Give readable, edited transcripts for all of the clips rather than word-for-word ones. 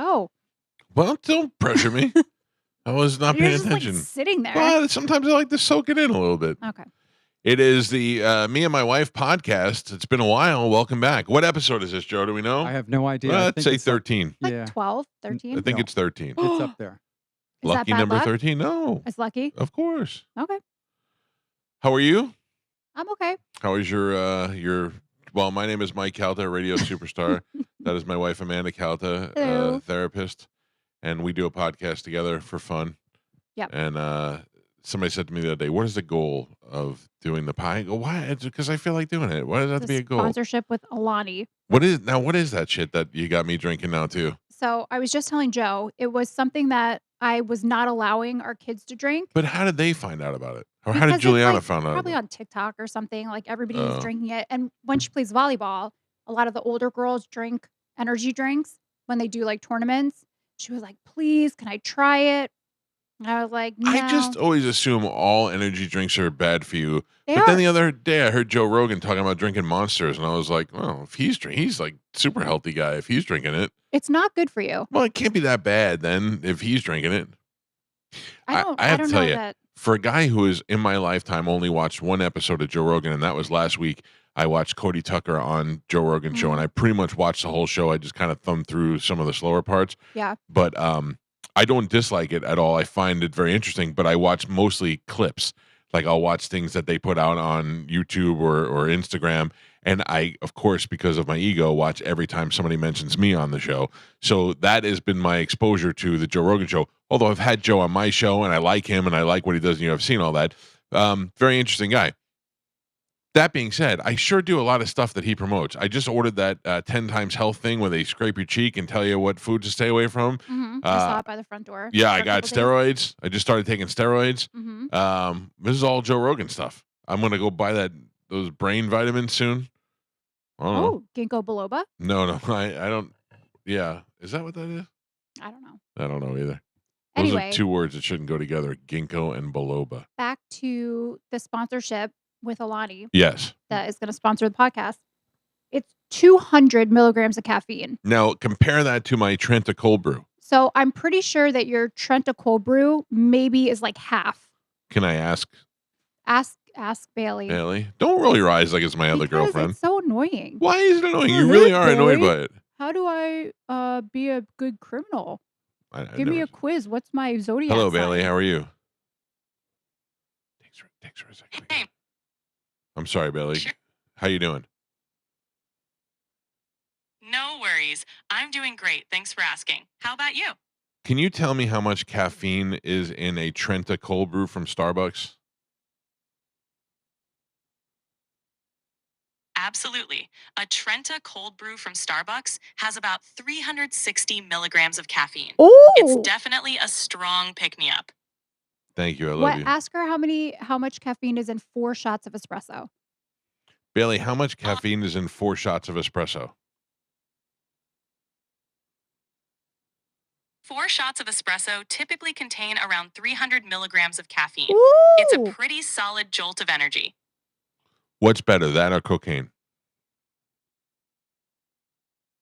go. Well, don't pressure me. I was not You're paying just attention. like sitting there. Well, sometimes I like to soak it in a little bit. Okay. It is the Me and My Wife podcast. It's been a while. Welcome back. What episode is this, Joe? Do we know? I have no idea. Let's say 13. Like Yeah. 12, 13? I think No. it's 13. It's up there. Is that Lucky bad number luck? 13? No. It's lucky? Of course. Okay. How are you? I'm okay. How is your well, my name is Mike Calta, radio superstar. That is my wife, Amanda Calta, Hello. therapist. And we do a podcast together for fun. Yep. And somebody said to me the other day, what is the goal of doing the pie? I go, why? Because I feel like doing it. Why does that have to be a goal? Sponsorship with Alani. What is that shit that you got me drinking now too? So I was just telling Joe, it was something that I was not allowing our kids to drink. But how did they find out about it? Or how did Because it's, Juliana like, find out Probably about on TikTok or something. Like everybody Oh. is drinking it. And when she plays volleyball, a lot of the older girls drink energy drinks when they do like tournaments. She was like, please, can I try it? And I was like, no. I just always assume all energy drinks are bad for you. They But are. then the other day I heard Joe Rogan talking about drinking Monsters, and I was like, well, if he's like super healthy guy. If he's drinking it, It's not good for you. well, it can't be that bad then if he's drinking it. I have I to don't tell know you, that. For a guy who has in my lifetime only watched one episode of Joe Rogan, and that was last week, I watched Cody Tucker on Joe Rogan show, Mhm. and I pretty much watched the whole show. I just kind of thumbed through some of the slower parts. Yeah. But I don't dislike it at all. I find it very interesting, but I watch mostly clips. Like I'll watch things that they put out on YouTube or Instagram. And I, of course, because of my ego, watch every time somebody mentions me on the show. So that has been my exposure to the Joe Rogan show. Although I've had Joe on my show and I like him and I like what he does, and I've seen all that. Very interesting guy. That being said, I sure do a lot of stuff that he promotes. I just ordered that 10 times health thing where they scrape your cheek and tell you what food to stay away from. I saw it by the front door. Yeah, for I a got couple days. steroids. I just started taking steroids. Mhm. This is all Joe Rogan stuff. I'm gonna go buy those brain vitamins soon. I don't know. Oh, ginkgo biloba? No, I don't. Yeah, is that what that is? I don't know. I don't know either. Those Anyway, are two words that shouldn't go together: ginkgo and biloba. back to the sponsorship with Alani Yes. that is going to sponsor the podcast. It's 200 milligrams of caffeine. Now compare that to my Trenta cold brew. So I'm pretty sure that your Trenta cold brew maybe is like half. Can I ask Ask Bailey. Bailey? Don't roll your eyes like it's my other Because girlfriend. it's so annoying. Why is it annoying? You Oh, really hey, are annoyed Bailey. by it. How do I be a good criminal? I Give me never- a quiz. What's my zodiac Hello, sign? Bailey. How are you? Thanks for a second. Hey. I'm sorry, Bailey. Sure. How you doing? No worries. I'm doing great. Thanks for asking. How about you? Can you tell me how much caffeine is in a Trenta cold brew from Starbucks? Absolutely. A Trenta cold brew from Starbucks has about 360 milligrams of caffeine. It's Oh, definitely a strong pick-me-up. Thank you. I love what? you. Ask her how much caffeine is in 4 shots of espresso. Bailey, how much caffeine is in 4 shots of espresso? 4 shots of espresso typically contain around 300 milligrams of caffeine. Ooh. It's a pretty solid jolt of energy. What's better, that or cocaine?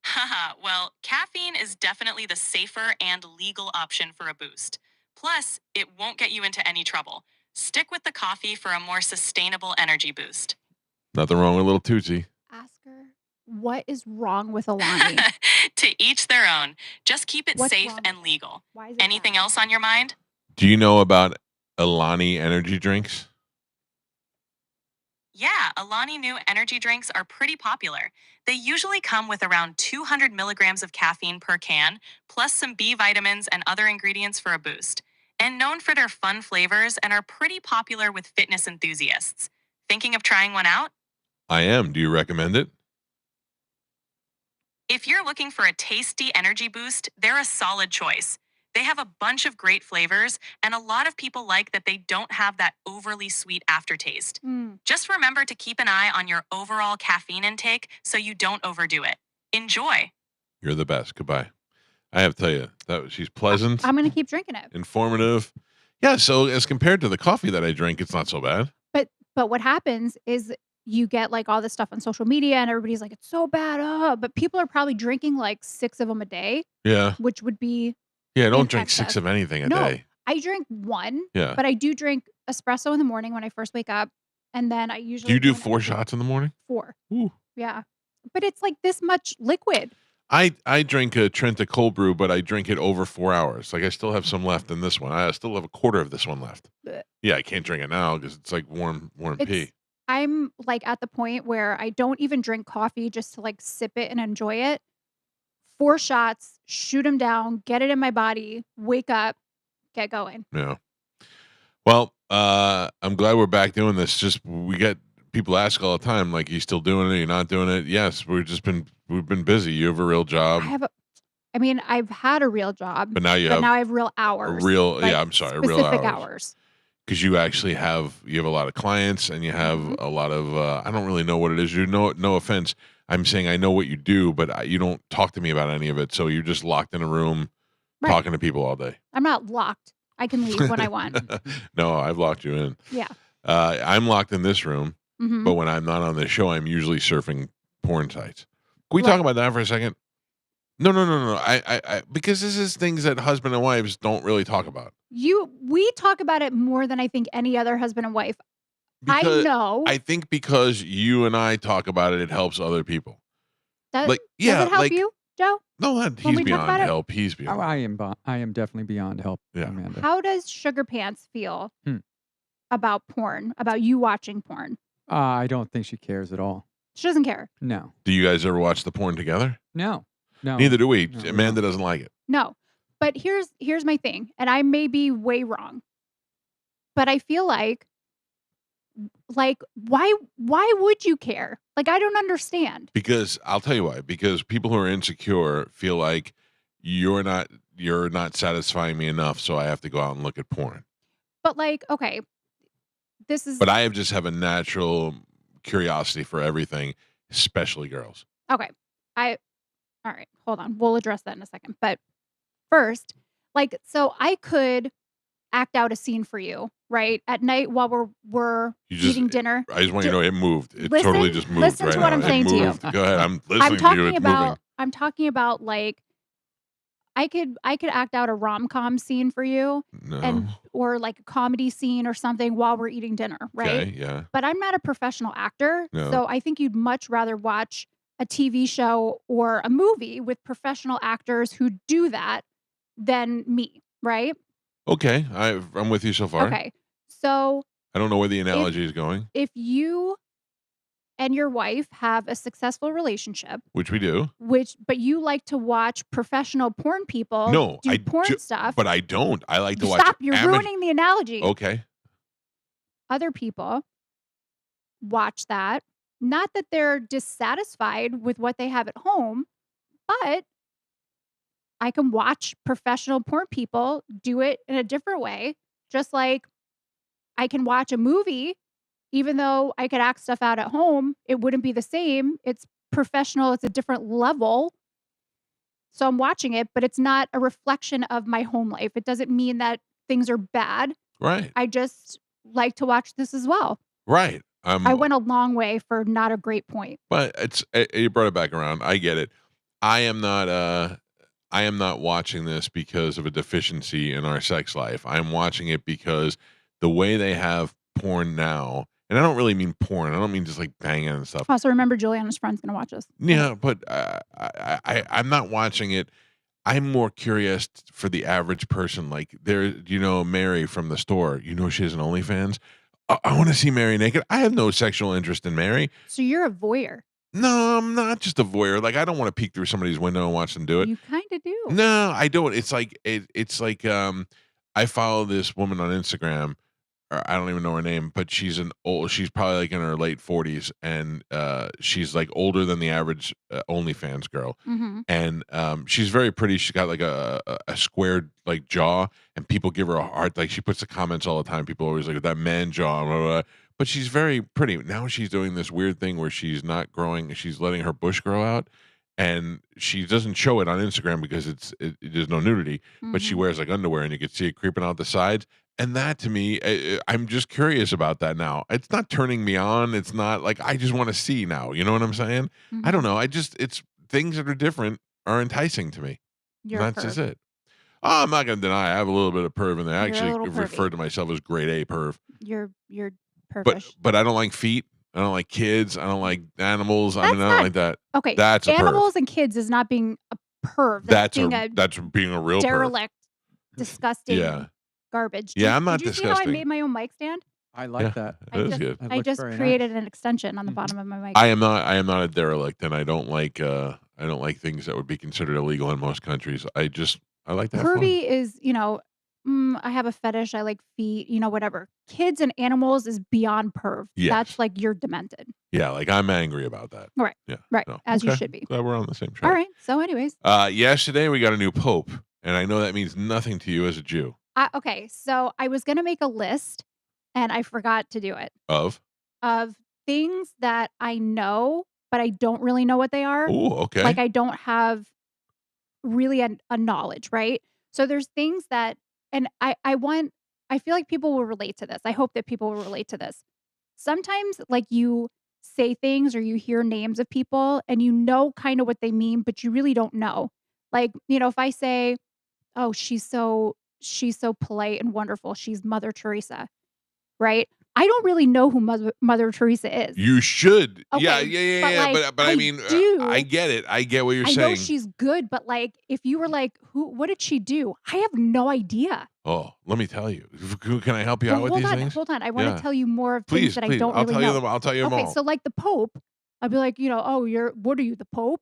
Haha, well, caffeine is definitely the safer and legal option for a boost. Plus, it won't get you into any trouble. Stick with the coffee for a more sustainable energy boost. Nothing wrong with a little Tootsie. Ask her what is wrong with Alani. To each their own. Just keep it What's safe wrong and with it? legal. Why is it Anything bad? else on your mind? Do you know about Alani energy drinks? Yeah, Alani new energy drinks are pretty popular. They usually come with around 200 milligrams of caffeine per can, plus some B vitamins and other ingredients for a boost. And known for their fun flavors and are pretty popular with fitness enthusiasts. Thinking of trying one out? I am. Do you recommend it? If you're looking for a tasty energy boost, they're a solid choice. They have a bunch of great flavors, and a lot of people like that they don't have that overly sweet aftertaste. Just remember to keep an eye on your overall caffeine intake so you don't overdo it. Enjoy. You're the best. Goodbye. I have to tell you, she's pleasant, I'm going to keep drinking it. informative. Yeah, so as compared to the coffee that I drink, it's not so bad. But what happens is you get, like, all this stuff on social media and everybody's like, "It's so bad, but people are probably drinking, like, 6 of them a day, Yeah. which would be Yeah, in don't drink 6 excess. of anything a No, day. I drink 1, Yeah. but I do drink espresso in the morning when I first wake up, and then I Do you usually do do an 4 energy shots in the morning? 4. Ooh. Yeah. But it's, like, this much liquid. I drink a Trenta cold brew, but I drink it over 4 hours. Like, I still have some left in this one. I still have a quarter of this one left. Bleh. Yeah, I can't drink it now because it's like warm It's pee. I'm, like, at the point where I don't even drink coffee just to, like, sip it and enjoy it. 4 shots, shoot them down, get it in my body, wake up, get going. Yeah. Well, I'm glad we're back doing this. Just we get people ask all the time, like, "You still doing it? You're not doing it?" Yes, we've been busy. You have a real I job, have a I mean, I've had a real job, but now you but have now I have real a hours, real like, I'm sorry, real specific hours. hours. Because you have a lot of clients and you have Mhm. a lot of I don't really know what it is. You know, no offense. I'm saying I know what you do, but you don't talk to me about any of it. So you're just locked in a room Right. talking to people all day. I'm not locked. I can leave when I want. No, I've locked you in. Yeah. I'm locked in this room, Mhm. but when I'm not on this show, I'm usually surfing porn sites. Can we talk Right. about that for a second? No. I because this is things that husband and wives don't really talk about. We talk about it more than I think any other husband and wife. I Because know I think because you and I talk about it, it helps other people. that Like, does yeah, it help like you, Joe, no, that when he's we talk beyond about it? help. He's Oh, beyond. I am definitely beyond help, Yeah. Amanda. How does Sugar Pants feel Hmm. about porn, about you watching porn? I don't think she cares at all. She doesn't care. No. Do you guys ever watch the porn together? No. No. Neither do we. No, we Amanda don't. doesn't like it No. But here's my thing, and I may be way wrong, but I feel like why would you care? Like, I don't understand. because I'll tell you why. Because people who are insecure feel like you're not you're not satisfying me enough, so I have to go out and look at porn. But, like, okay, this is But I just have a natural curiosity for everything, especially girls. okay. I All right, hold on. We'll address that in a second. But first, like, so I could act out a scene for you, right? At night while we're You just eating dinner. I just want you Ju- to know it moved. It totally Listen, just moved listen right to what now. I'm It saying to you. moved. Go ahead. I'm I'm listening to you. talking It's moving. about like I could act out a rom-com scene for you No. and or like a comedy scene or something while we're eating dinner, right? Okay, yeah. But I'm not a professional actor, No. so I think you'd much rather watch a TV show or a movie with professional actors who do that than me, right? Okay, I'm with you so far. Okay. So, I don't know where the if analogy is going, if you and your wife have a successful relationship, which we do. but you like to watch professional porn people No, do porn stuff. but I don't. I like to watch Stop, you're ruining the analogy. Okay. Other people watch that. Not that they're dissatisfied with what they have at home, but I can watch professional porn people do it in a different way. Just like I can watch a movie, even though I could act stuff out at home, it wouldn't be the same. It's professional, it's a different level. So I'm watching it, but it's not a reflection of my home life. It doesn't mean that things are bad. Right. I just like to watch this as well. Right. I went a long way for not a great point. But you brought it back around. I get it. I am not I am not watching this because of a deficiency in our sex life. I'm watching it because the way they have porn now, and I don't really mean porn. I don't mean just like banging and stuff. Also, remember Juliana's friend's gonna watch this. Yeah, but I'm not watching it. I'm more curious for the average person. Like Mary from the store. You know she has an OnlyFans. I want to see Mary naked. I have no sexual interest in Mary. So you're a voyeur. No, I'm not just a voyeur. Like I don't want to peek through somebody's window and watch them do it. You kind of do. No, I don't. It's like I follow this woman on Instagram. Or I don't even know her name, but she's probably like in her late 40s, and she's like older than the average OnlyFans girl. Mhm. And she's very pretty. She's got like a squared like jaw, and people give her a heart. Like she puts the comments all the time. People always like that man jaw, blah, blah, blah. But she's very pretty. Now she's doing this weird thing where she's not growing. She's letting her bush grow out, and she doesn't show it on Instagram because there's no nudity. But she Mhm. wears like underwear, and you can see it creeping out the sides. And that to me, I'm just curious about that now. It's not turning me on. It's not like I just want to see now. You know what I'm saying? I don't Mhm. know. It's things that are different are enticing to me. And You're a that's just perv. it. Oh, I'm not going to deny I have a little bit of perv in there. I You're a actually little refer pervy. to myself as grade A perv. You're But pervish. but I don't like feet. I don't like kids. I don't like animals. I mean, That's I don't not like that. okay. That's a perv. Animals and kids is not being a perv. That's being a That's being a real perv. derelict, Yeah. disgusting garbage. Yeah, I'm Did not you see how I disgusting. made my own mic stand? I like Yeah, that. that is good. That I looks just very created nice. an extension on the Mhm. bottom of my mic. I am not a derelict, and I don't like things that would be considered illegal in most countries. I like to have fun. Pervy is, I have a fetish. I like feet, whatever. Kids and animals is beyond perv. That's Yes. like you're demented. Yeah, like I'm angry about that. Right. Yeah. Right. No. As you Okay. should be. Glad we're on the same All track. right. So, anyways, Yesterday we got a new pope, and I know that means nothing to you as a Jew. okay. So I was gonna make a list, and I forgot to do it Of of things that I know, but I don't really know what they are. oh, Like okay. I don't have really a knowledge, right? So there's things that, and I feel like people will relate to this. I hope that people will relate to this. Sometimes, like you say things or you hear names of people and you know kind of what they mean, but you really don't know. Like, if I say, "Oh, she's so polite and wonderful. She's Mother Teresa." Right? I don't really know who Mother Teresa is. You should. Yeah, Okay, yeah, yeah, but, yeah. like, But I I mean, I do get it. I get what you're I know saying. she's good, but, like, if you were like, what did she do?" I have no idea. Oh, let me tell you. Can I help you Well, out with these things? hold on, I wanna Yeah. tell you more of things Please, that I please. don't really know. I'll tell you them Okay, all. so, like, the Pope, I'd be like, "Oh, what are you, the Pope?"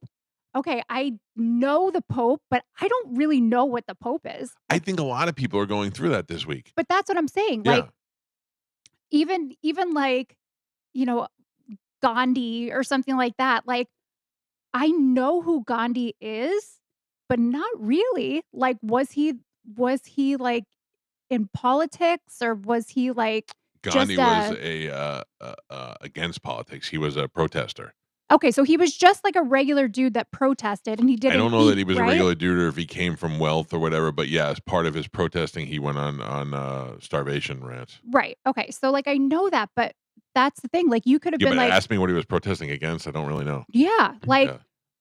Okay, I know the Pope, but I don't really know what the Pope is. I think a lot of people are going through that this week. But that's what I'm saying, like, Yeah. even, like, you know, Gandhi or something like that, like, I know who Gandhi is, but not really. Like, was he, like, in politics or was he, like, Gandhi just was a a against politics. He was a protester. okay, so he was just like a regular dude that protested and he I don't didn't know that eat, he was a right? regular dude or if he came from wealth or whatever, but yeah, as part of his protesting, he went on starvation rants. Right, okay, so, like, I know that, but that's the thing, like, you could have Yeah, been but like, ask me what he was protesting against. I don't really know. yeah, like, Yeah,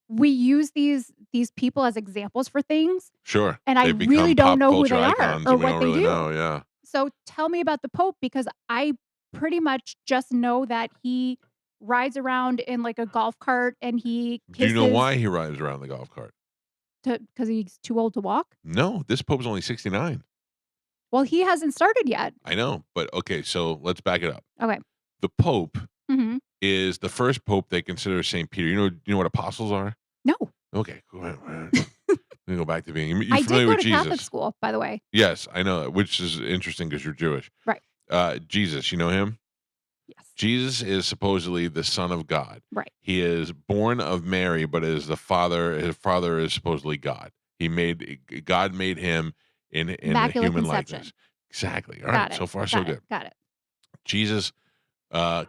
we use these people as examples for things, sure. and I They've really become don't pop know who culture they are icons, or and we what don't they really do. know. Yeah. So tell me about the Pope because I pretty much just know that he rides around in like a golf cart and he Do you know kisses why he rides around the golf cart? because he's too old to walk. No, this Pope's only 69. Well, he hasn't started yet. I know, but okay, so let's back it up. Okay. The Pope Mhm. is the first Pope they consider Saint Peter. You know what apostles are? No. Okay, go ahead. Let me go back to being. You're I did familiar go with to Catholic Jesus? school, by the way. Yes, I know, which is interesting because you're Jewish. Right. Jesus, you know him? Yes. Jesus is supposedly the Son of God. Right. He is born of Mary, but is the father. His father is supposedly God. God made him in a Immaculate human conception. likeness. Exactly. All Got right. it. So far, so Got it. good. Got it. Jesus,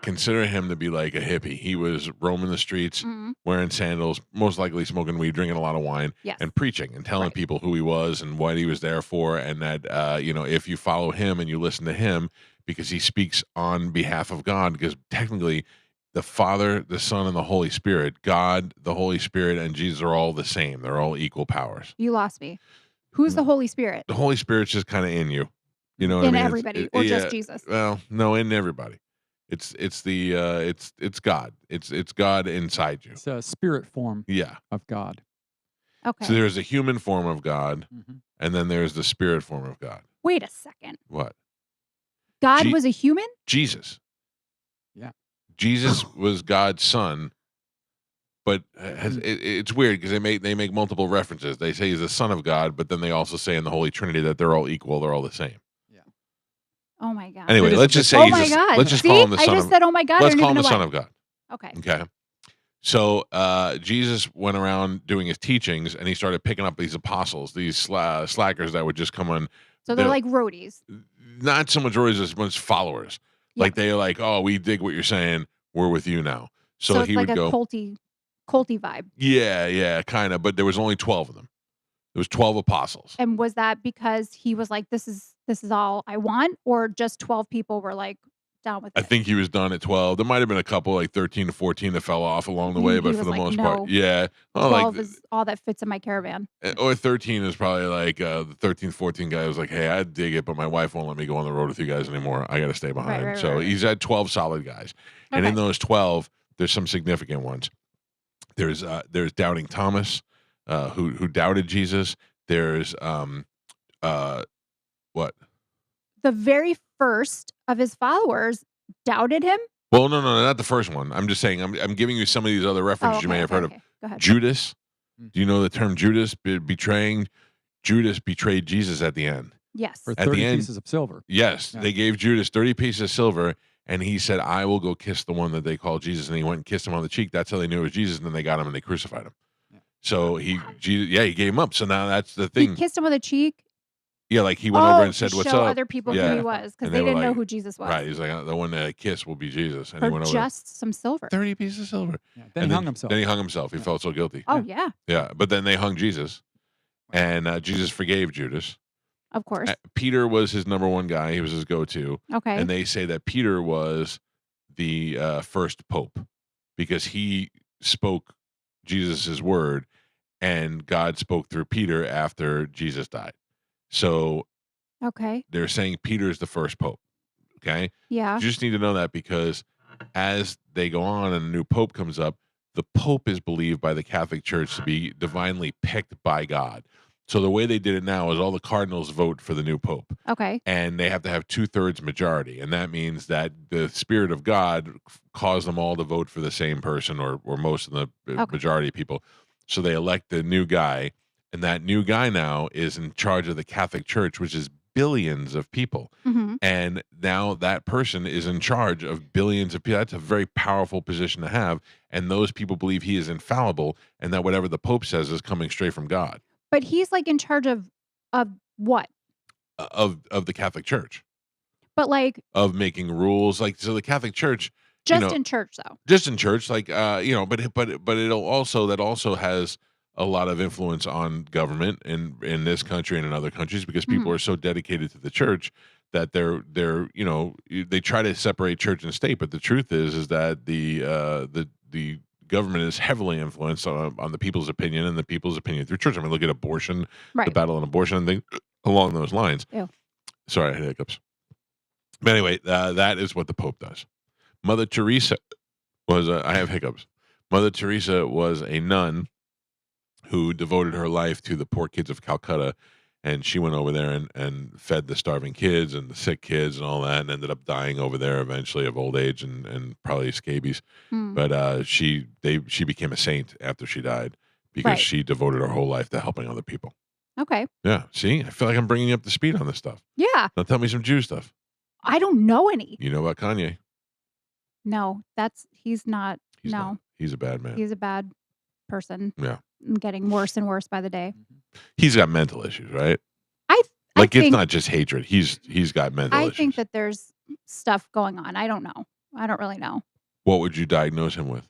consider him to be like a hippie. He was roaming the streets, Mhm. wearing sandals, most likely smoking weed, drinking a lot of wine, Yes. and preaching and telling Right. people who he was and what he was there for, and that if you follow him and you listen to him, because he speaks on behalf of God, because technically the Father, the Son, and the Holy Spirit, God, the Holy Spirit, and Jesus are all the same. They're all equal powers. You lost me. Who's the Holy Spirit? The Holy Spirit's just kind of in you. You know what I In mean? everybody or just Yeah. Jesus? Well, no, in everybody. It's God. It's God inside you. It's a spirit form Yeah. of God. So Okay. there's a human form of God, Mhm. and then there's the spirit form of God. Wait a second. What? God Je- was a human? Jesus. Yeah. Jesus was God's son, but Mm. it's weird because they make multiple references. They say he's the son of God, but then they also say in the Holy Trinity that they're all equal. They're all the same. Yeah. Oh my god. Anyway, It is a let's just bit say Oh he's my god. let's just call See? him the I son just of. said, "Oh my god." I Let's don't call even him the know son why. of God. Okay. Okay. So Jesus went around doing his teachings, and he started picking up these apostles, these slackers that would just come on. So they're They'll, like roadies. not so much orders as much followers. Yeah. Like they're like, oh, we dig what you're saying. We're with you now. So So it's he like would a go, culty vibe. yeah, kind of. But there was only 12 of them. There was 12 apostles. And was that because he was like, this is this is all I want, or just 12 people were like down with I it? think he was done at 12. There might have been a couple like 13 to 14 that fell off along the way, He but for was the like, most part, no, yeah. Oh, like 12 is all that fits in my caravan. or 13 is probably like the 13th, 14 guy was like, "Hey, I dig it, but my wife won't let me go on the road with you guys anymore. I got to stay Right, behind." right, So right, right. he's had 12 solid guys, and in Okay. those 12, there's some significant ones. There's doubting Thomas, who doubted Jesus. There's uh what? The very first of his followers doubted him. Well, no, not the first one. I'm just saying I'm giving you some of these other Oh, references you may okay, have okay, heard of. okay. Go ahead. Judas. Mm. Do you know the term Judas betraying? Judas betrayed Jesus at the end. Yes. For At the 30 end, pieces of silver. yes, Yeah. they gave Judas 30 pieces of silver, and he said, "I will go kiss the one that they call Jesus." And he went and kissed him on the cheek. That's how they knew it was Jesus. And then they got him and they crucified him. Yeah. So he gave him up. So now that's the He thing. kissed him on the cheek. Yeah, like he went over and To said, "What's show up?" other people who Yeah, he was, because and they they were didn't know like, who Jesus was. right. He's like, "The one that I kiss will be Jesus," and he For went over just some silver. 30 pieces of silver. Yeah. Then And he hung himself. Then he hung himself. He Yeah. felt so guilty. Oh yeah, Yeah, but then they hung Jesus, Wow. and Jesus forgave Judas. of course. Peter was his number one guy. He was his go-to, Okay. and they say that Peter was the first pope because he spoke Jesus' word, and God spoke through Peter after Jesus died. So Okay. they're saying Peter's the first pope. Okay, Yeah. you just need to know that because as they go on and a new pope comes up, the pope is believed by the Catholic Church to be divinely picked by God. So the way they did it now is all the cardinals vote for the new pope, Okay. and they have to have 2/3 majority, and that means that the spirit of God caused them all to vote for the same person or most of the Okay. majority of people. So they elect the new guy, and that new guy now is in charge of the Catholic Church, which is billions of people. Hmm. And now that person is in charge of billions of people. That's a very powerful position to have. And those people believe he is infallible and that whatever the Pope says is coming straight from God But he's like in charge of what? of the Catholic Church, But like of making rules. Like, so the Catholic Church, just in church though. just in church, like, but it'll also, that also has a lot of influence on government in this country and in other countries because people Mhm. are so dedicated to the church that they try to separate church and state, but the truth is that the government is heavily influenced on the people's opinion and the people's opinion through church. I mean, look at abortion, the Right. battle on abortion, and things along those lines. Ew. Sorry, I had hiccups. But anyway, that is what the Pope does. Mother Teresa was I have hiccups. Mother Teresa was a nun who devoted her life to the poor kids of Calcutta. And she went over there and fed the starving kids and the sick kids and all that, and ended up dying over there eventually of old age and probably scabies. Mm. But she became a saint after she died because Right. she devoted her whole life to helping other people. Okay. Yeah, see, I feel like I'm bringing you up to speed on this stuff. Yeah. Now tell me some Jew stuff. I don't know any. You know about Kanye? No, he's not. He's no, not. He's a bad man. he's a bad person. Yeah. Getting worse and worse by the day. He's got mental issues, right? I Like it's think, not just hatred. He's got mental I issues. think that there's stuff going on. I don't know. I don't really know. What would you diagnose him with?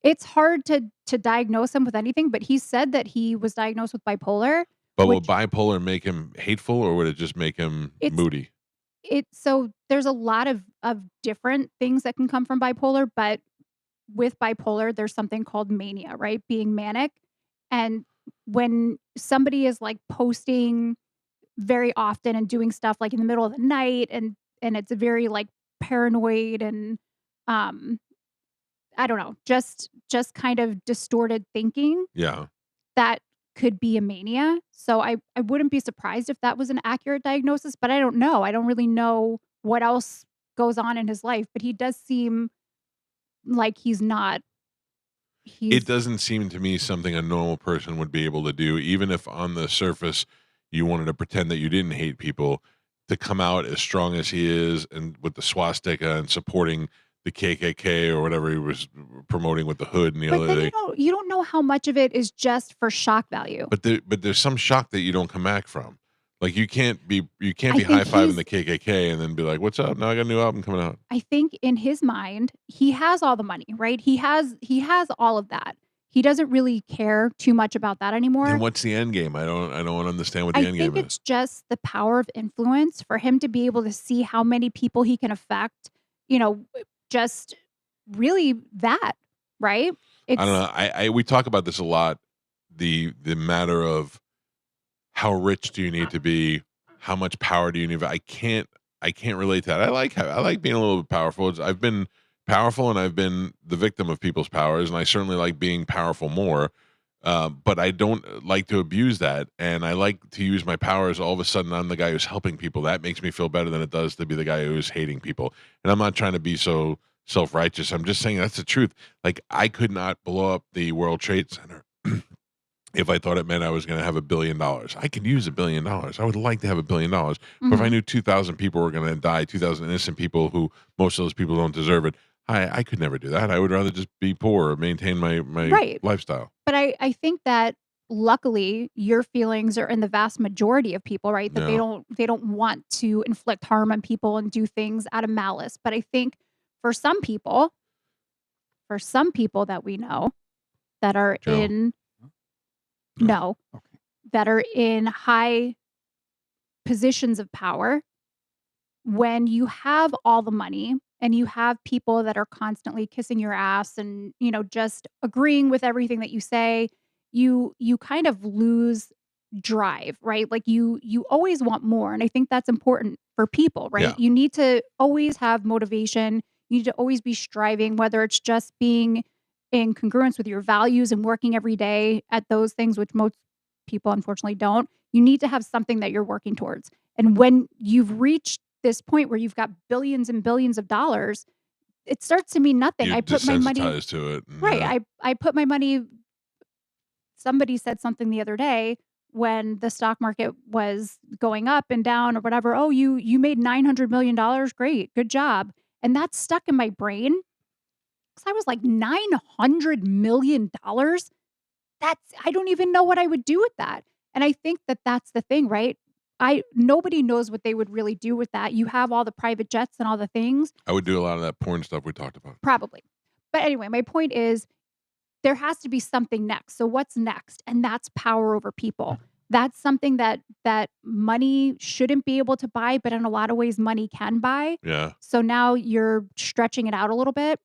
It's hard to diagnose him with anything, but he said that he was diagnosed with bipolar. But would Which- bipolar make him hateful or would it just make him It's- moody? So there's a lot of different things that can come from bipolar, but with bipolar, there's something called mania, right? Being manic. And when somebody is like posting very often and doing stuff like in the middle of the night and it's very like paranoid and I don't know, just kind of distorted thinking, Yeah. that could be a mania. So I wouldn't be surprised if that was an accurate diagnosis, but I don't know. I don't really know what else goes on in his life, but he does seem like he's It doesn't seem to me something a normal person would be able to do, even if on the surface you wanted to pretend that you didn't hate people, to come out as strong as he is and with the swastika and supporting the KKK or whatever he was promoting with the hood and the But other then thing. you don't know how much of it is just for shock value. But there's some shock that you don't come back from. Like you can't be I think high fiving he's- the KKK and then be like, "What's up? Now I got a new album coming out." I think in his mind, he has all the money, right? He has all of that. He doesn't really care too much about that Then anymore. what's the end game? I don't understand what the I end think game is. it's just the power of influence for him to be able to see how many people he can affect, just really that, right? I don't It's know. I we talk about this a lot. The matter of how rich do you need to be? How much power do you need? I can't relate to that. I like being a little bit powerful. I've been powerful and I've been the victim of people's powers, and I certainly like being powerful more. But I don't like to abuse that, and I like to use my powers. All of a sudden, I'm the guy who's helping people. That makes me feel better than it does to be the guy who's hating people. And I'm not trying to be so self righteous. I'm just saying that's the truth. Like I could not blow up the World Trade Center if I thought it meant I was going to have $1 billion. I could use $1 billion. I would like to have $1 billion. But if I mhm. knew 2,000 people were going to die, 2,000 innocent people who most of those people don't deserve it, I could never do that. I would rather just be poor or maintain my Right. lifestyle. But I think that luckily your feelings are in the vast majority of people, right? That they No, don't want to inflict harm on people and do things out of malice. But I think for some people, that we know that are Joe. in No. no, Okay. that are in high positions of power, when you have all the money and you have people that are constantly kissing your ass and, just agreeing with everything that you say, you kind of lose drive, right? Like you always want more, and I think that's important for people, right? Yeah. You need to always have motivation. You need to always be striving, whether it's just being in congruence with your values and working every day at those things, which most people unfortunately don't. You need to have something that you're working towards. And when you've reached this point where you've got billions and billions of dollars, it starts to mean nothing. You're I put my money desensitized to it. And right. yeah. I put my money. Somebody said something the other day when the stock market was going up and down or whatever. Oh, you made $900 million. Great, good job. And that's stuck in my brain because I was like $900 million. I don't even know what I would do with that. And I think that that's the thing, right? I Nobody knows what they would really do with that. You have all the private jets and all the things, I would do a lot of that porn stuff we talked about. probably. But anyway, my point is there has to be something next. So what's next? And that's power over people. That's something that money shouldn't be able to buy, but in a lot of ways money can buy. Yeah. So now you're stretching it out a little bit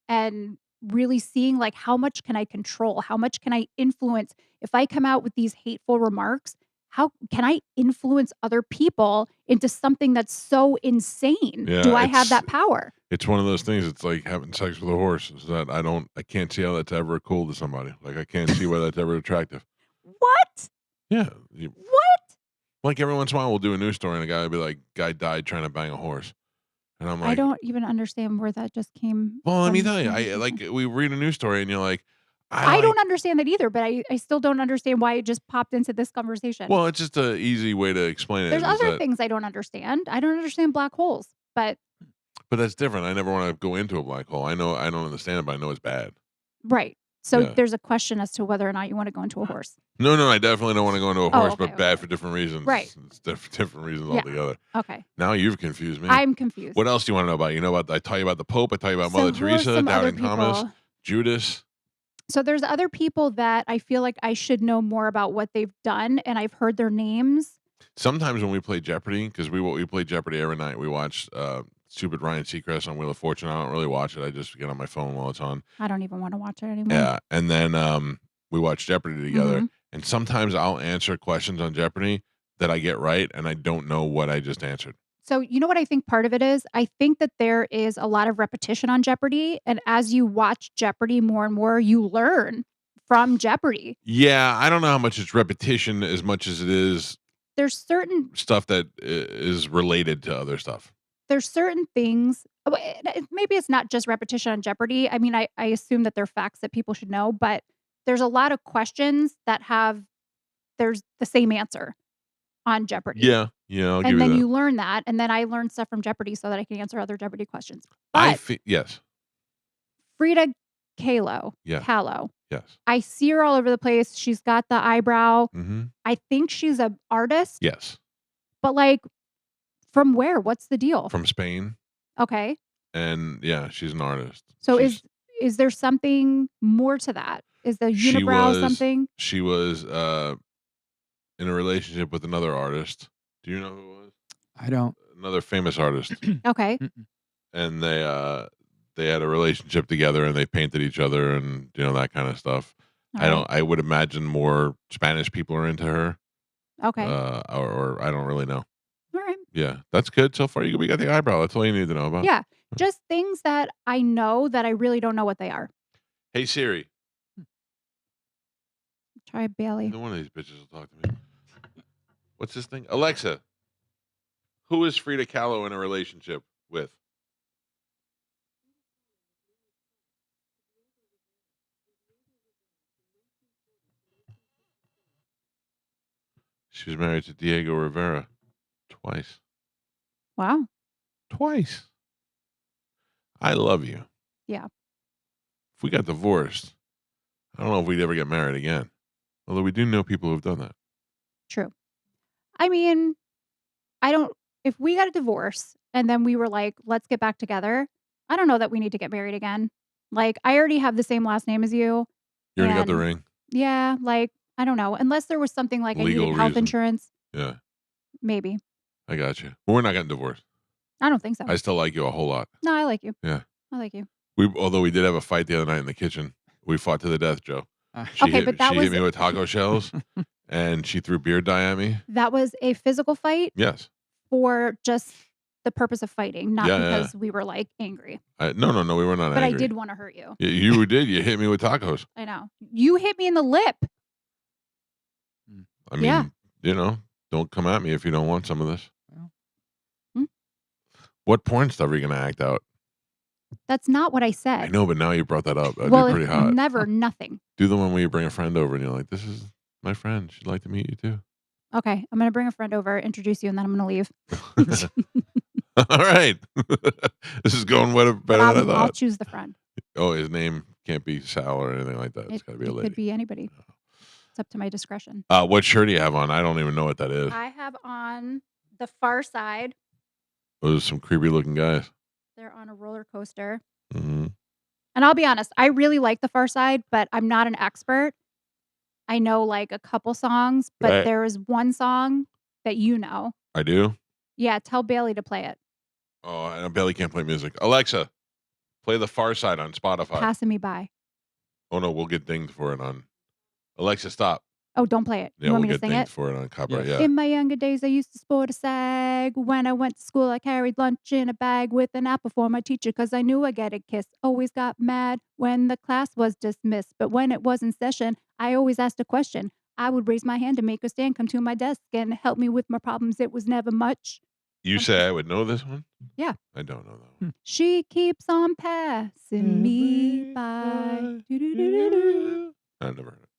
and really seeing like how much can I control? How much can I influence? If I come out with these hateful remarks, how can I influence other people into something that's so insane? Do Yeah. I have It's that power? it's one of those things. It's like having sex with a horse. Is that I can't see how that's ever cool to somebody. Like I can't see why that's ever attractive. What? Yeah. What? Like every once in a while we'll do a news story and a guy will be like, guy died trying to bang a horse. And I'm I like, don't even understand where that just came well, let me from this tell you, I like conversation. we read a news story and you're like, I I like don't understand that either, but I still don't understand why it just popped into this conversation. well, it's just a easy way to explain There's it is other that things I don't understand. I don't understand black holes, but but that's different. I never want to go into a black hole. I don't understand it, but I know it's bad. right. So Yeah. there's a question as to whether or not you want to go into a horse. No, no, I definitely don't want to go into a Oh, horse, okay, but okay. bad for different reasons. Right. It's different reasons Yeah. altogether. Okay. Now you've confused me. I'm confused. What else do you want to know about? You know about I tell you about the Pope, I tell you about So Mother who are Teresa, some other Doubting Thomas, people? Judas. So there's other people that I feel like I should know more about what they've done, and I've heard their names. Sometimes when we play Jeopardy, because we play Jeopardy every night, we watch stupid Ryan Seacrest on Wheel of Fortune. I don't really watch it. I just get on my phone while it's on. I don't even want to watch it anymore. Yeah, and then we watch Jeopardy together. hmm And sometimes I'll answer questions on Jeopardy that I get right, and I don't know what I just answered. So, you know what I think part of it is? I think that there is a lot of repetition on Jeopardy. And as you watch Jeopardy more and more, you learn from Jeopardy. Yeah, I don't know how much it's repetition as much as it is There's certain stuff that is related to other stuff. there's certain things. Maybe it's not just repetition on Jeopardy. I mean, I assume that they're facts that people should know, but there's a lot of questions that there's the same answer on Jeopardy. Yeah, yeah, I'll give And you then that. you learn that. And then I learned stuff from Jeopardy so that I can answer other Jeopardy questions. But Yes, Frida Kahlo, yeah, Kahlo, yes. I see her all over the place. She's got the eyebrow. Mm-hmm. I think she's an artist, Yes, but like from where? What's the deal? from Spain, Okay. and yeah, she's an artist. So She's is there something more to that? Is the She unibrow was something? she was in a relationship with another artist. Do you know who it was? I don't. Another famous artist. Okay. Mm-mm. And they had a relationship together and they painted each other and that kind of stuff. All right. I would imagine more Spanish people are into her. Okay. Or I don't really know. All right. Yeah, that's good so far. We got the eyebrow. That's all you need to know about. Yeah. Just things that I know that I really don't know what they are. Hey Siri, Try Bailey. either one of these bitches will talk to me. What's this thing? Alexa, who is Frida Kahlo in a relationship with? She was married to Diego Rivera twice. Wow. Twice. I love you. Yeah. If we got divorced, I don't know if we'd ever get married again. Although we do know people who've done that. True. I mean, I don't. If we got a divorce and then we were like, let's get back together, I don't know that we need to get married again. Like, I already have the same last name as you. You already got the And ring? yeah, like, I don't know. Unless there was something like I Legal needed health reason. insurance, Yeah, maybe. I got you. But we're not getting divorced. I don't think so. I still like you a whole lot. No, I like you. Yeah. I like you. Although we did have a fight the other night in the kitchen. We fought to the death, Joe. Uh, Okay, but that she was hit me with taco shells and she threw beer dye at me. that was a physical fight Yes. for just the purpose of fighting, not Yeah, because we were like angry. No, we were not But angry. I did want to hurt you. You did. You hit me with tacos. I know. You hit me in the lip. I mean, Yeah. Don't come at me if you don't want some of this. Well. Hmm? What porn stuff are you going to act out? That's not what I said. I know, but now you brought that up. That'd well, be pretty hot. never, nothing. Do the one where you bring a friend over and you're like, this is my friend. She'd like to meet you too. Okay, I'm gonna bring a friend over, introduce you, and then I'm gonna leave. All right. This is going better than I I'll thought. choose the friend. Oh, his name can't be Sal or anything like that. It's got to be a It lady. could be anybody. It's up to my discretion. What shirt do you have on? I don't even know what that is. I have on the far side. Those are some creepy looking guys. They're on a roller coaster. Mm-hmm. And I'll be honest, I really like the far side, but I'm not an expert. I know like a couple songs, but Right. there is one song that you know. I do? Yeah, tell Bailey to play it. Oh, I Bailey can't play music. Alexa, play The Far Side on Spotify. Passing me by. Oh, no, we'll get dinged for it on. Alexa, stop. Oh, don't play it. Yeah, You want we'll me to get sing dinged it? for it on copyright. Yeah. In my younger days, I used to sport a sag. When I went to school, I carried lunch in a bag with an apple for my teacher because I knew I'd get a kiss. Always got mad when the class was dismissed. But when it was in session, I always asked a question. I would raise my hand to make her stand, come to my desk, and help me with my problems. It was never much. You say I would know this one? Yeah. I don't know that one. She keeps on passing me by. Do-do-do-do-do. I've never heard it.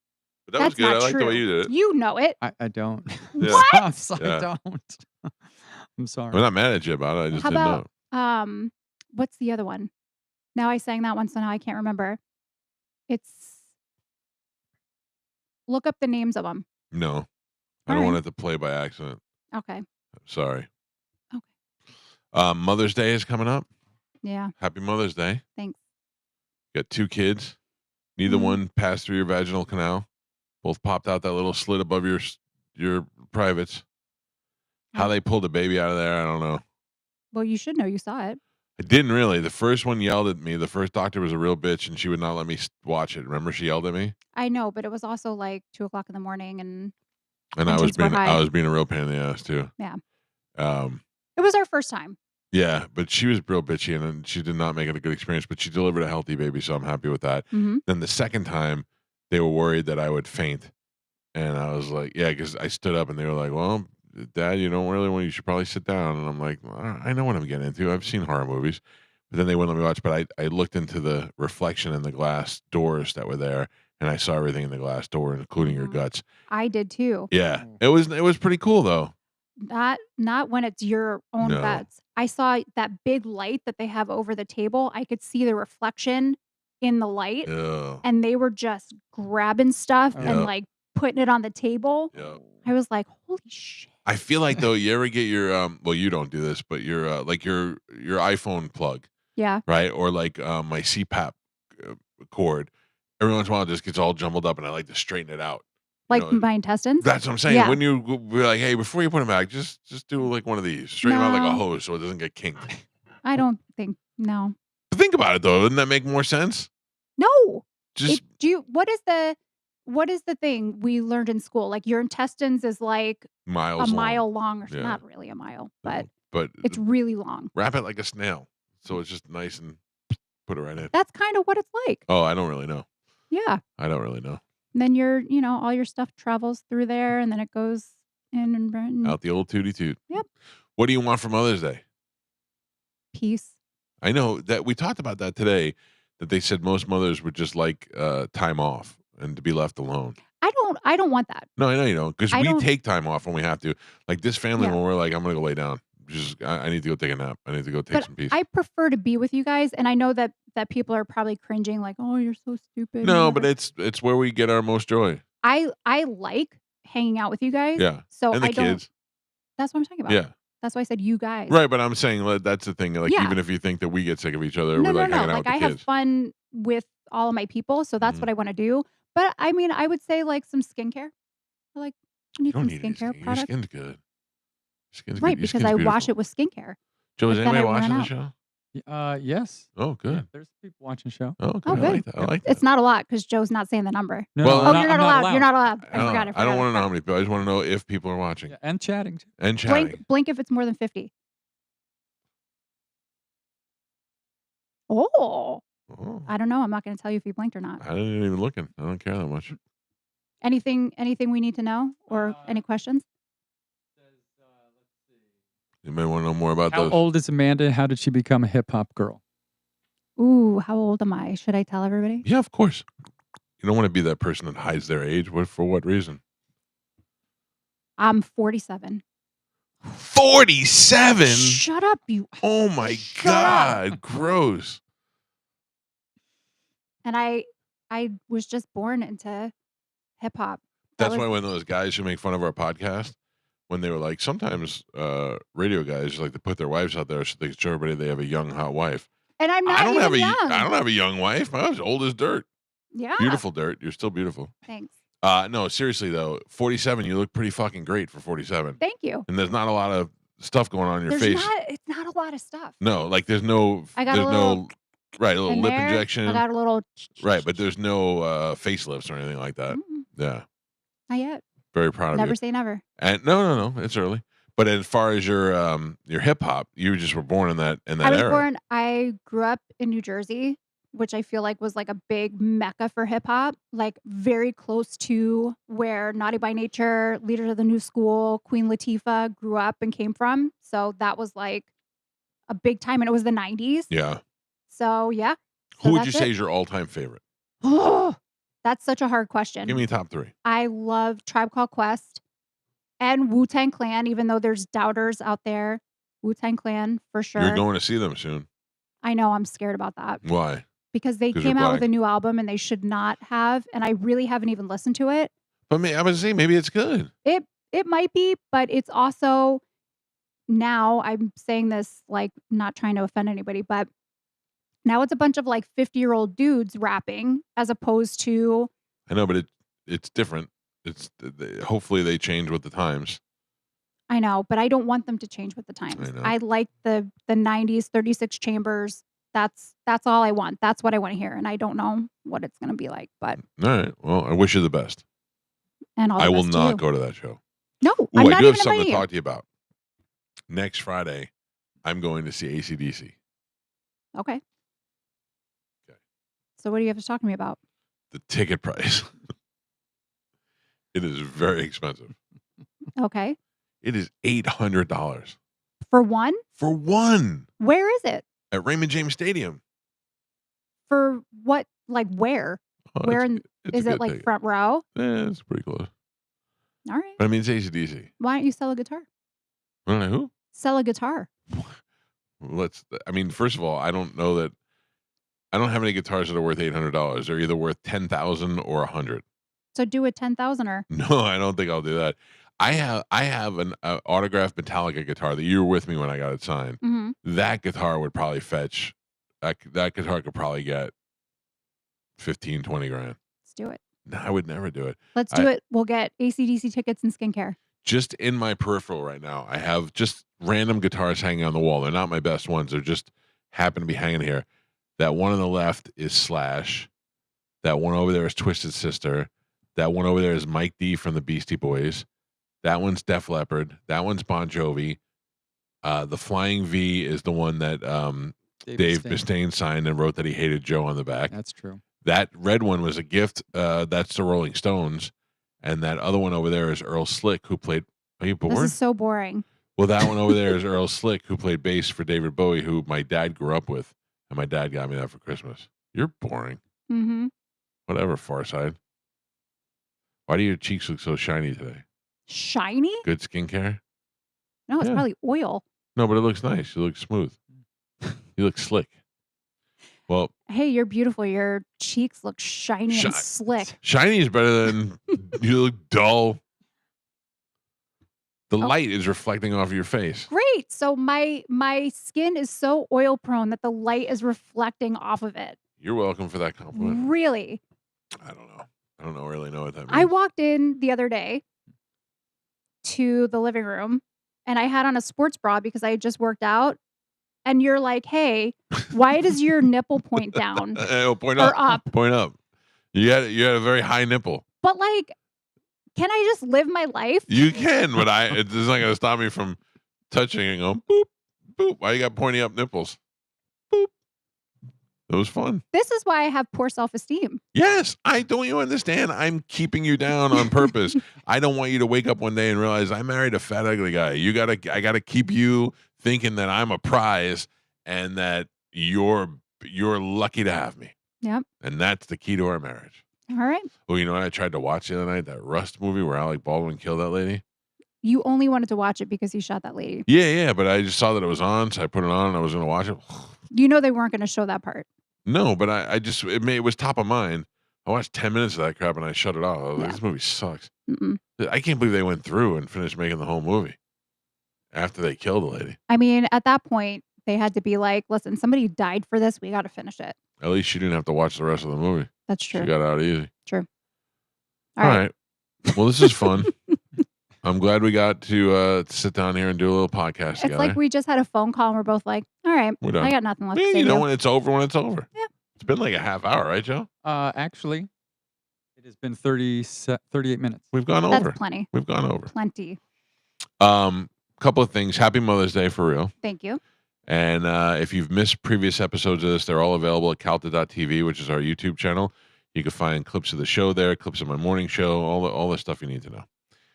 But that was That's good. I not like the way true. you did it. You know it. I don't. Yeah. I'm sorry, Yeah. I don't. I'm sorry. I'm not mad at you about it. I just How didn't about know. what's the other one? Now I sang that one, so now I can't remember. It's look up the names of them. No. I All don't right. want it to play by accident. Okay. Sorry. Okay. Mother's Day is coming up. Yeah. Happy Mother's Day. Thanks. Got 2 kids. Neither Mhm. one passed through your vaginal canal. Both popped out that little slit above your privates. How Oh. they pulled the baby out of there, I don't know. Well, you should know. You saw it. I didn't really. The first one yelled at me. The first doctor was a real bitch, and she would not let me watch it. Remember, she yelled at me, I know, but it was also like 2:00 in the morning, and and I was Tensions were high. being a real pain in the ass too. Yeah. Um. it was our first time. Yeah, but she was real bitchy, and she did not make it a good experience. But she delivered a healthy baby, so I'm happy with that. Mm-hmm. Then the second time, they were worried that I would faint, and I was like, "Yeah," because I stood up, and they were like, "Well, Dad, you don't really want. You should probably sit down." And I'm like, well, "I know what I'm getting into. I've seen horror movies." But then they wouldn't let me watch. But I looked into the reflection in the glass doors that were there, and I saw everything in the glass door, including your Mhm. guts. I did too. Yeah, it was pretty cool though. Not when it's your own No. guts. I saw that big light that they have over the table. I could see the reflection in the light, Yeah, and they were just grabbing stuff Oh. and Yep. like putting it on the table. yeah. I was like, "Holy shit!" I feel like though, you ever get your well, you don't do this, but your like your iPhone plug, Yeah. right? Or like my CPAP cord. every once in a while it just gets all jumbled up, and I like to straighten it out. You Like know, my intestines? that's what I'm saying. Yeah. When you be like, hey, before you put them back, just do like one of these, straighten them out like a No. hose so it doesn't get kinked. I don't think no. But think about it though, doesn't that make more sense? No. Just What is the thing we learned in school? Like your intestines is like a miles long. mile long or Yeah. not really a mile, but No, but it's really long. wrap it like a snail, so it's just nice and put it right in. That's kind of what it's like. Oh, I don't really know. Yeah. I don't really know. And then all your stuff travels through there and then it goes in and Out the old tootie toot. Yep. What do you want for Mother's Day? peace. I know that we talked about that today, that they said most mothers would just like time off and to be left alone. I don't want that. No, I know you don't, because I we don't- take time off when we have to. Like this family, Yeah. when we're like, I'm gonna go lay down. Just I need to go take a nap. I need to go take But some peace. I prefer to be with you guys and I know that people are probably cringing like, "Oh, you're so stupid." and No, but whatever. it's where we get our most joy. I like hanging out with you guys. Yeah, So and the I don't kids. That's what I'm talking about. Yeah, That's why I said you guys. right. But I'm saying like, that's the thing. Like Yeah. even if you think that we get sick of each other, No, we're like no. hanging out Like with the I kids. have fun with all of my people, so that's Mhm. what I want to do. But I mean, I would say like some skincare. I You need don't some need any skincare skin. Your products. skin's good. Skin's Right, good. Your because skin's I beautiful. wash it with skincare. Joe, is but then anybody I run watching the out. show? Yes. Oh, good. Yeah, there's people watching the show. Oh, good. Oh, I good. like that. I like that. It's not a lot because Joe's not saying the number. No, Well, no, Oh, I'm you're not I'm allowed. You're not allowed. I forgot. I don't want to know how many people. I just want to know if people are watching Yeah, and chatting too. and chatting. Blink if it's more than 50. Oh, Oh, I don't know. I'm not going to tell you if you blinked or not. I didn't even looking. I don't care that much. Anything we need to know or any questions? You may want to know more about How those. old is Amanda? How did she become a hip hop girl? Ooh, how old am I? Should I tell everybody? Yeah, of course. You don't want to be that person that hides their age. For what reason? I'm 47. 47. Shut up, you. Oh my Shut up. God, gross. And I was just born into hip hop. That's why when those guys who make fun of our podcast, when they were like, sometimes radio guys like to put their wives out there so they can show everybody they have a young hot wife. And I'm not I don't even have a young. I don't have a young wife. My wife's old as dirt. Yeah. Beautiful dirt. You're still beautiful. Thanks. No, seriously though, 47. You look pretty fucking great for 47. Thank you. And there's not a lot of stuff going on in your There's face. it's not a lot of stuff. No, like there's no. I got there's a little no. Right, a little in lip there. injection. I got a little. Right, but there's no facelifts or anything like that. Yeah, Not yet. very proud of Never you. say never. And no, it's early. But as far as your hip hop, you just were born in that era. I grew up in New Jersey, which I feel like was like a big mecca for hip hop, like very close to where Naughty by Nature, Leaders of the New School, Queen Latifah grew up and came from. So that was like a big time, and it was the 90s. Yeah. So yeah. Who would you say is your all-time favorite? Oh, that's such a hard question. Give me top 3. I love Tribe Called Quest and Wu-Tang Clan, even though there's doubters out there. Wu-Tang Clan for sure. You're going to see them soon. I know, I'm scared about that. Why? Because they 'Cause came you're out with black. a new album and they should not have, and I really haven't even listened to it. But I was saying maybe it's good. It might be, but it's also now I'm saying this like not trying to offend anybody, but now it's a bunch of like 50-year-old dudes rapping as opposed to I know, but it's different. It's hopefully they change with the times. I know, but I don't want them to change with the times. I know. I like the 90s 36 chambers. That's all I want. That's what I want to hear, and I don't know what it's going to be like, but All right. Well, I wish you the best. and all the I will best to not you. go to that show. No, Ooh, I'm I not do have even something inviting to you. talk to you about. Next Friday, I'm going to see AC/DC. Okay. Okay. So what do you have to talk to me about? The ticket price. It is very expensive. Okay. It is $800 For one? for one Where is it? at Raymond James Stadium. For what? Like where? Oh, Where it's- in, it's a is it good like ticket. front row? It's pretty close. All right. But I mean, it's AC/DC. Why don't you sell a guitar? I don't know who. Sell a guitar. I mean, first of all, I don't know that. I don't have any guitars that are worth $800. They're either worth 10,000 or 100. So do a 10,000er. No, I don't think I'll do that. I have an autographed Metallica guitar that you were with me when I got it signed. Mm-hmm. That guitar would probably fetch. That guitar could probably get 15, 20 grand. Let's do it. No, I would never do it. Let's do it. We'll get AC/DC tickets and skincare. Just in my peripheral right now, I have just random guitars hanging on the wall. They're not my best ones. They're just happen to be hanging here. That one on the left is Slash. That one over there is Twisted Sister. That one over there is Mike D from the Beastie Boys. That one's Def Leppard. That one's Bon Jovi. The Flying V is the one that Dave Mustaine signed and wrote that he hated Joe on the back. That's true. That red one was a gift. That's the Rolling Stones. And that other one over there is Earl Slick, who played. Are you bored? This is so boring. Well, that one over there is Earl Slick, who played bass for David Bowie, who my dad grew up with. And my dad got me that for Christmas. You're boring. Mm-hmm. Whatever, Farside. Why do your cheeks look so shiny today? Shiny? Good skincare? No, it's probably oil. No, but it looks nice. You look smooth. You look slick. Well, hey, you're beautiful. Your cheeks look shiny and slick. Shiny is better than you look dull. The light is reflecting off your face. Great. So my skin is so oil prone that the light is reflecting off of it. You're welcome for that compliment. Really? I don't know. I don't really know what that means. I walked in the other day to the living room and I had on a sports bra because I had just worked out. And you're like, hey, why does your nipple point down? Point or up? Point up. You had a very high nipple. But like, can I just live my life? You can, but it's not going to stop me from touching and going, boop, boop. Why you got pointy up nipples? Boop. It was fun. This is why I have poor self-esteem. Yes. Don't you understand? I'm keeping you down on purpose. I don't want you to wake up one day and realize I married a fat, ugly guy. I got to keep you thinking that I'm a prize and that you're lucky to have me. Yep. And that's the key to our marriage. All right. Well, you know what I tried to watch the other night? That Rust movie where Alec Baldwin killed that lady. You only wanted to watch it because he shot that lady. Yeah, but I just saw that it was on, so I put it on and I was going to watch it. You know they weren't going to show that part. No, but it was top of mind. I watched 10 minutes of that crap and I shut it off. I was like, this movie sucks. Mm-mm. I can't believe they went through and finished making the whole movie after they killed the lady. I mean, at that point, they had to be like, listen, somebody died for this. We got to finish it. At least she didn't have to watch the rest of the movie. That's true. She got out easy. True. All right. Well, this is fun. I'm glad we got to sit down here and do a little podcast together. It's like we just had a phone call and we're both like, all right, we're done. I got nothing left to say. You know when it's over, it's over. Yeah. It's been like a half hour, right, Joe? Actually, it has been 38 minutes. We've gone over. That's plenty. We've gone over. Plenty. Couple of things. Happy Mother's Day for real. Thank you. And if you've missed previous episodes of this, they're all available at calta.tv, which is our YouTube channel. You can find clips of the show there, clips of my morning show, all the stuff you need to know.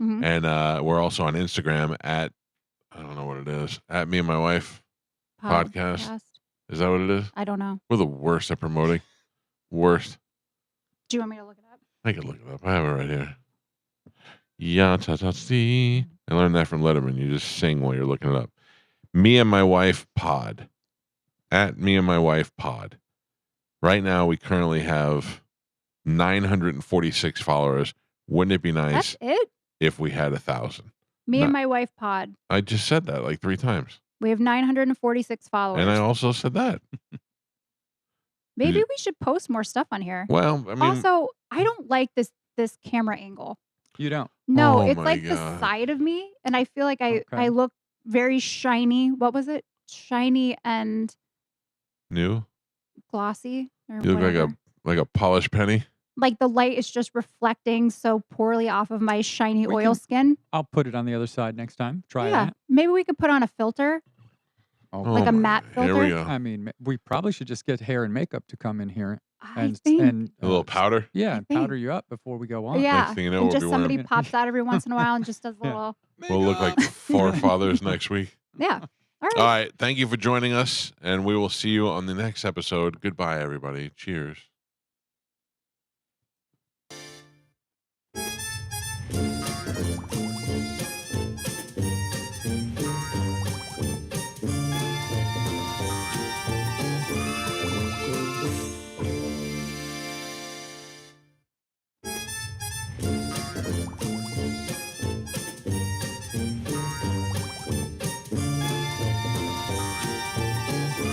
Mm-hmm. And we're also on Instagram at, I don't know what it is, at Me and My Wife podcast. Is that what it is? I don't know. We're the worst at promoting. Worst. Do you want me to look it up? I can look it up. I have it right here. Yeah, ta-ta-see. I learned that from Letterman. You just sing while you're looking it up. Me and My Wife pod. At Me and My Wife pod. Right now, we currently have 946 followers. Wouldn't it be nice if we had 1,000? Me and My Wife pod. I just said that like 3 times. We have 946 followers. And I also said that. Maybe we should post more stuff on here. Well, I mean, also, I don't like this camera angle. You don't? No, it's like the side of me, and I feel like I look very shiny. What was it? Shiny and new, glossy. Or you look like a polished penny. Like the light is just reflecting so poorly off of my shiny oil skin. I'll put it on the other side next time. Try that. Maybe we could put on a filter. Like a matte filter. Here we go. I mean, we probably should just get hair and makeup to come in here. I think. And a little powder? Yeah, powder you up before we go on. Yeah. Next thing you know, and just somebody pops out every once in a while and just does a little. We'll look like forefathers next week. Yeah. All right. All right. Thank you for joining us, and we will see you on the next episode. Goodbye, everybody. Cheers.